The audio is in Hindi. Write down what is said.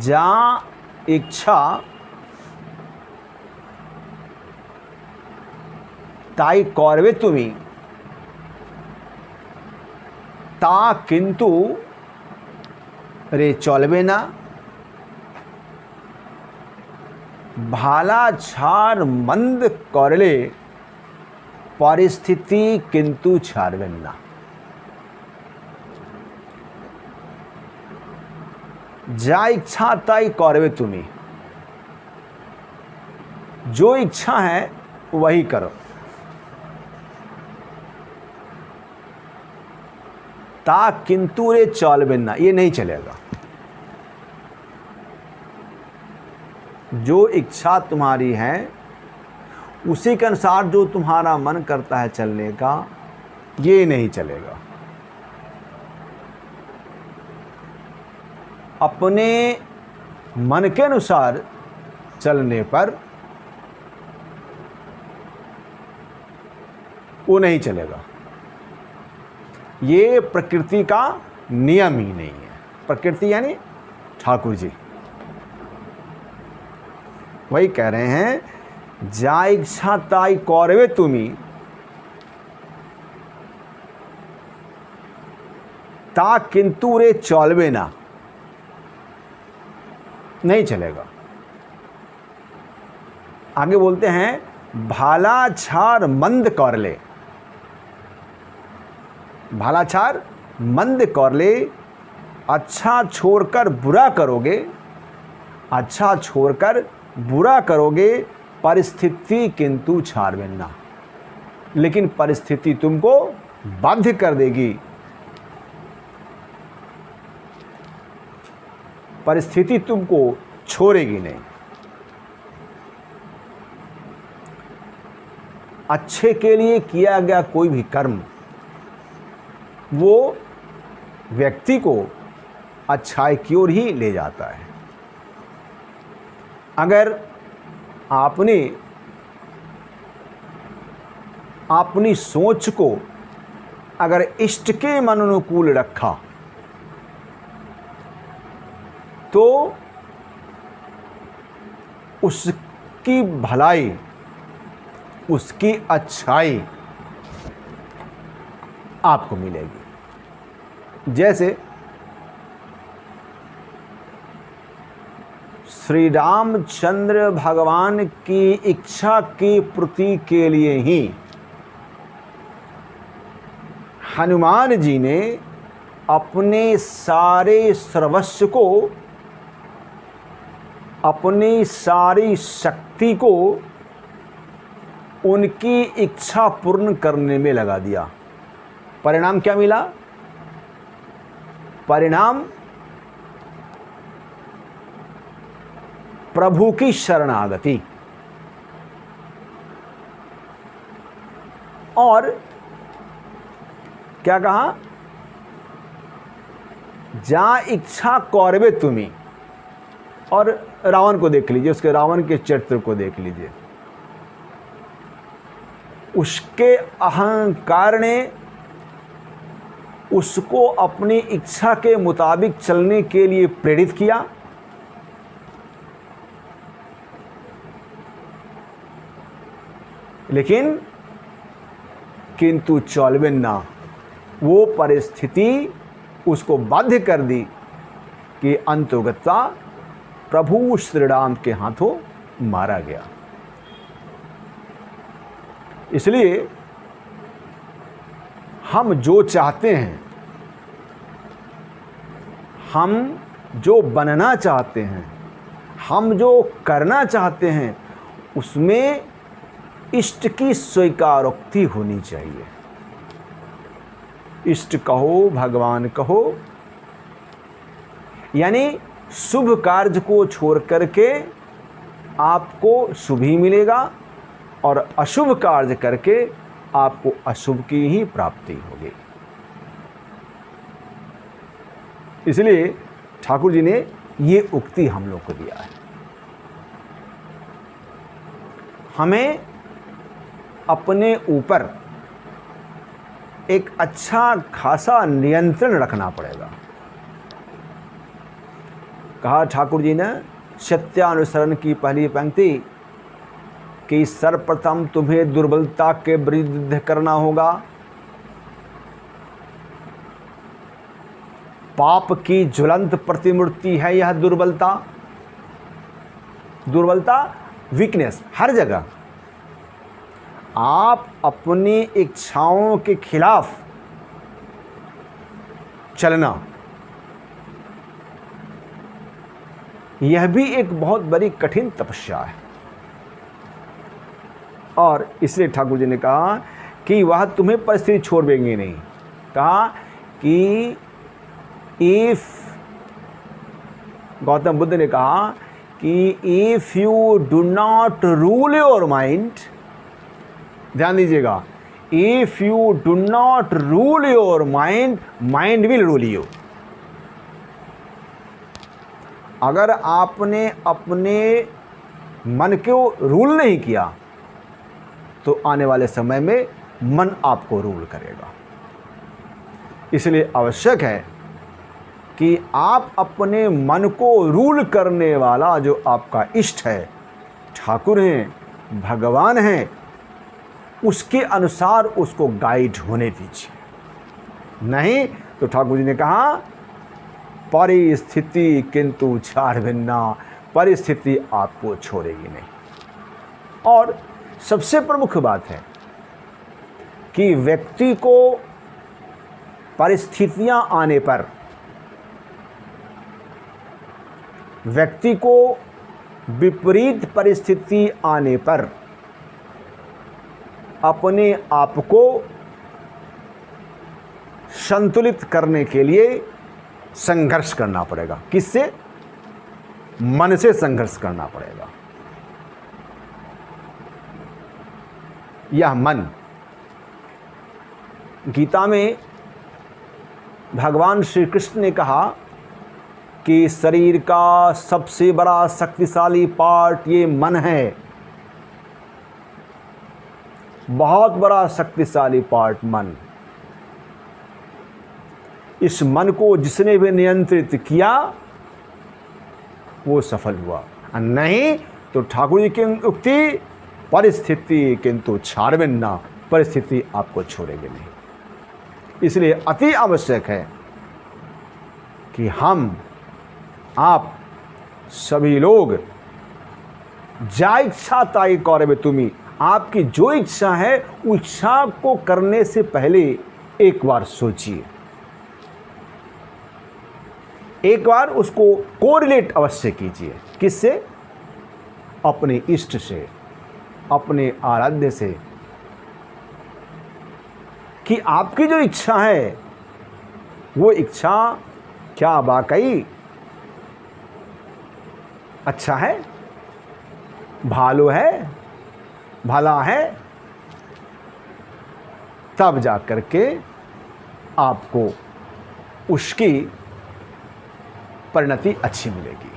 যা ইচ্ছা তাই করবে তুমি, তা কিন্তু রে চলবে না। ভালা ছাড় মন্দ করলে পরিস্থিতি কিন্তু ছাড়বেন না। যা इच्छा তাই করবে তুমি, जो इच्छा है वही करो, ता किंतु रे चलबे ना, ये नहीं चलेगा। जो इच्छा तुम्हारी है उसी के अनुसार जो तुम्हारा मन करता है चलने का, ये नहीं चलेगा। अपने मन के अनुसार चलने पर वो नहीं चलेगा। ये प्रकृति का नियम ही नहीं है। प्रकृति यानी ठाकुर जी वही कह रहे हैं, जा इच्छा ताई करवे तुमी, ता किंतु रे चलबे ना, नहीं चलेगा। आगे बोलते हैं, भाला छार मंद कर ले, भाला छार मंद कर ले, अच्छा छोड़कर बुरा करोगे, अच्छा छोड़कर बुरा करोगे, परिस्थिति किंतु छाड़बे ना, लेकिन परिस्थिति तुमको बाध्य कर देगी। परिस्थिति तुमको छोड़ेगी नहीं। अच्छे के लिए किया गया कोई भी कर्म वो व्यक्ति को अच्छाई की ओर ही ले जाता है। अगर आपने अपनी सोच को अगर इष्ट के मन अनुकूल रखा तो उसकी भलाई, उसकी अच्छाई आपको मिलेगी। जैसे श्री रामचंद्र भगवान की इच्छा की पूर्ति के लिए ही हनुमान जी ने अपने सारे सर्वस्व को, अपनी सारी शक्ति को उनकी इच्छा पूर्ण करने में लगा दिया। परिणाम क्या मिला? परिणाम प्रभु की शरणागति। और क्या कहा? जा इच्छा करवे तुम्ही। और रावण को देख लीजिए, उसके रावण के चरित्र को देख लीजिए। उसके अहंकार ने उसको अपनी इच्छा के मुताबिक चलने के लिए प्रेरित किया, लेकिन किंतु चलबे ना, वो परिस्थिति उसको बाध्य कर दी कि अंतर्गता प्रभु श्री राम के हाथों मारा गया। इसलिए हम जो चाहते हैं, हम जो बनना चाहते हैं, हम जो करना चाहते हैं, उसमें इष्ट की स्वीकारोक्ति होनी चाहिए। इष्ट कहो, भगवान कहो, यानी शुभ कार्य को छोड़ करके आपको शुभ ही मिलेगा और अशुभ कार्य करके आपको अशुभ की ही प्राप्ति होगी। इसलिए ठाकुर जी ने ये उक्ति हम लोग को दिया है। हमें अपने ऊपर एक अच्छा खासा नियंत्रण रखना पड़ेगा। कहा ठाकुर जी ने सत्यानुसरण की पहली पंक्ति कि सर्वप्रथम तुम्हें दुर्बलता के विरुद्ध युद्ध करना होगा। पाप की ज्वलंत प्रतिमूर्ति है यह दुर्बलता। दुर्बलता, वीकनेस हर जगह। आप अपनी इच्छाओं के खिलाफ चलना, यह भी एक बहुत बड़ी कठिन तपस्या है। और इसलिए ठाकुर जी ने कहा कि वह तुम्हें परिस्थिति छोड़ देंगे नहीं। कहा कि गौतम बुद्ध ने कहा कि if you do not rule your mind, ध्यान दीजिएगा, if you do not rule your mind, mind will rule you. अगर आपने अपने मन को रूल नहीं किया तो आने वाले समय में मन आपको रूल करेगा। इसलिए आवश्यक है कि आप अपने मन को रूल करने वाला जो आपका इष्ट है, ठाकुर हैं, भगवान हैं, उसके अनुसार उसको गाइड होने दीजिए। नहीं तो ठाकुर जी ने कहा परिस्थिति किंतु छाड़ भिन्ना, परिस्थिति आपको छोड़ेगी नहीं। और सबसे प्रमुख बात है कि व्यक्ति को परिस्थितियां आने पर, व्यक्ति को विपरीत परिस्थिति आने पर अपने आप को संतुलित करने के लिए संघर्ष करना पड़ेगा। किससे? मन से संघर्ष करना पड़ेगा। यह मन, गीता में भगवान श्री कृष्ण ने कहा कि शरीर का सबसे बड़ा शक्तिशाली पार्ट ये मन है। बहुत बड़ा शक्तिशाली पार्ट मन। इस मन को जिसने भी नियंत्रित किया वो सफल हुआ, नहीं तो ठाकुर जी की उक्ति परिस्थिति किंतु छाड़बिन्ना, परिस्थिति आपको छोड़ेगी नहीं। इसलिए अति आवश्यक है कि हम, आप सभी लोग जा इच्छा ताई कौरव तुम्ही, आपकी जो इच्छा है उस इच्छा को करने से पहले एक बार सोचिए, एक बार उसको कोरिलेट अवश्य कीजिए। किससे? अपने इष्ट से, अपने आराध्य से, कि आपकी जो इच्छा है वो इच्छा क्या वाकई अच्छा है, भालो है, भला है, तब जा कर के आपको उसकी परिणति अच्छी मिलेगी।